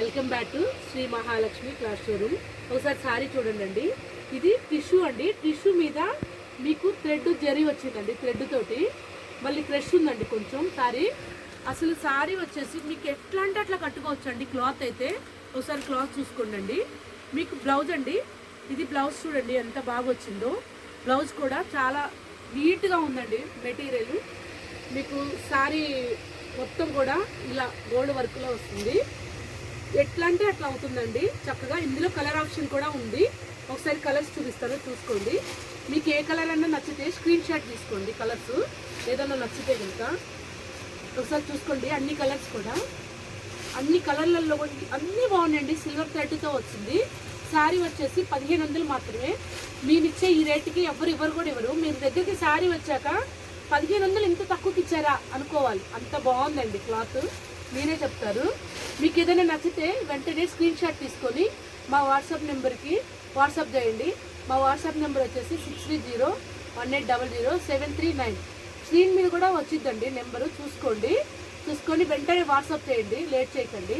Welcome back to Shri Mahalakshmi class showroom. ఒకసారి సారీ చూడండి. ఇది టిష్యూ అండి. టిష్యూ మీద మీకు థ్రెడ్ జరీ వచ్చిందండి. థ్రెడ్ తోటి మళ్ళీ క్రష్ ఉందండి కొంచెం సారీ. అసలు సారీ వచ్చేసి మీకు ఎట్లా అంటే అట్లా కట్టుకోవచ్చు అండి. క్లాత్ అయితే ఒకసారి క్లాత్ చూసుకోండి. మీకు బ్లౌజ్ అండి. ఇది బ్లౌజ్ చూడండి ఎంత బాగా వచ్చిందో. బ్లౌజ్ కూడా చాలా నీట్గా ఉందండి. మెటీరియల్ మీకు సారీ మొత్తం కూడా ఇలా గోల్డ్ వర్క్లో వస్తుంది. ఎట్లా అంటే అట్లా అవుతుందండి చక్కగా. ఇందులో కలర్ ఆప్షన్ కూడా ఉంది. ఒకసారి కలర్స్ చూపిస్తాను చూసుకోండి. మీకు ఏ కలర్ అన్నా నచ్చితే స్క్రీన్ షాట్ తీసుకోండి. కలర్స్ ఏదన్నా నచ్చితే కనుక ఒకసారి చూసుకోండి. అన్ని కలర్స్ కూడా అన్ని కలర్లలో అన్నీ బాగున్నాయండి. సిల్వర్ థ్రెడ్తో వచ్చింది. శారీ వచ్చేసి 1500 మాత్రమే. మీరు ఇచ్చే ఈ రేటుకి ఎవరు కూడా ఇవ్వరు. మీరు దగ్గరికి శారీ వచ్చాక 1500 ఇంత తక్కువకి ఇచ్చారా అనుకోవాలి. అంత బాగుందండి క్లాత్. మీరే చెప్తారు. మీకు ఏదైనా నచ్చితే వెంటనే స్క్రీన్ షాట్ తీసుకొని మా వాట్సాప్ నెంబర్కి వాట్సాప్ చేయండి. మా వాట్సాప్ నెంబర్ వచ్చేసి 6301800739. స్క్రీన్ మీద కూడా వచ్చిద్దండి నెంబరు. చూసుకొని వెంటనే వాట్సాప్ చేయండి. లేట్ చేయకండి.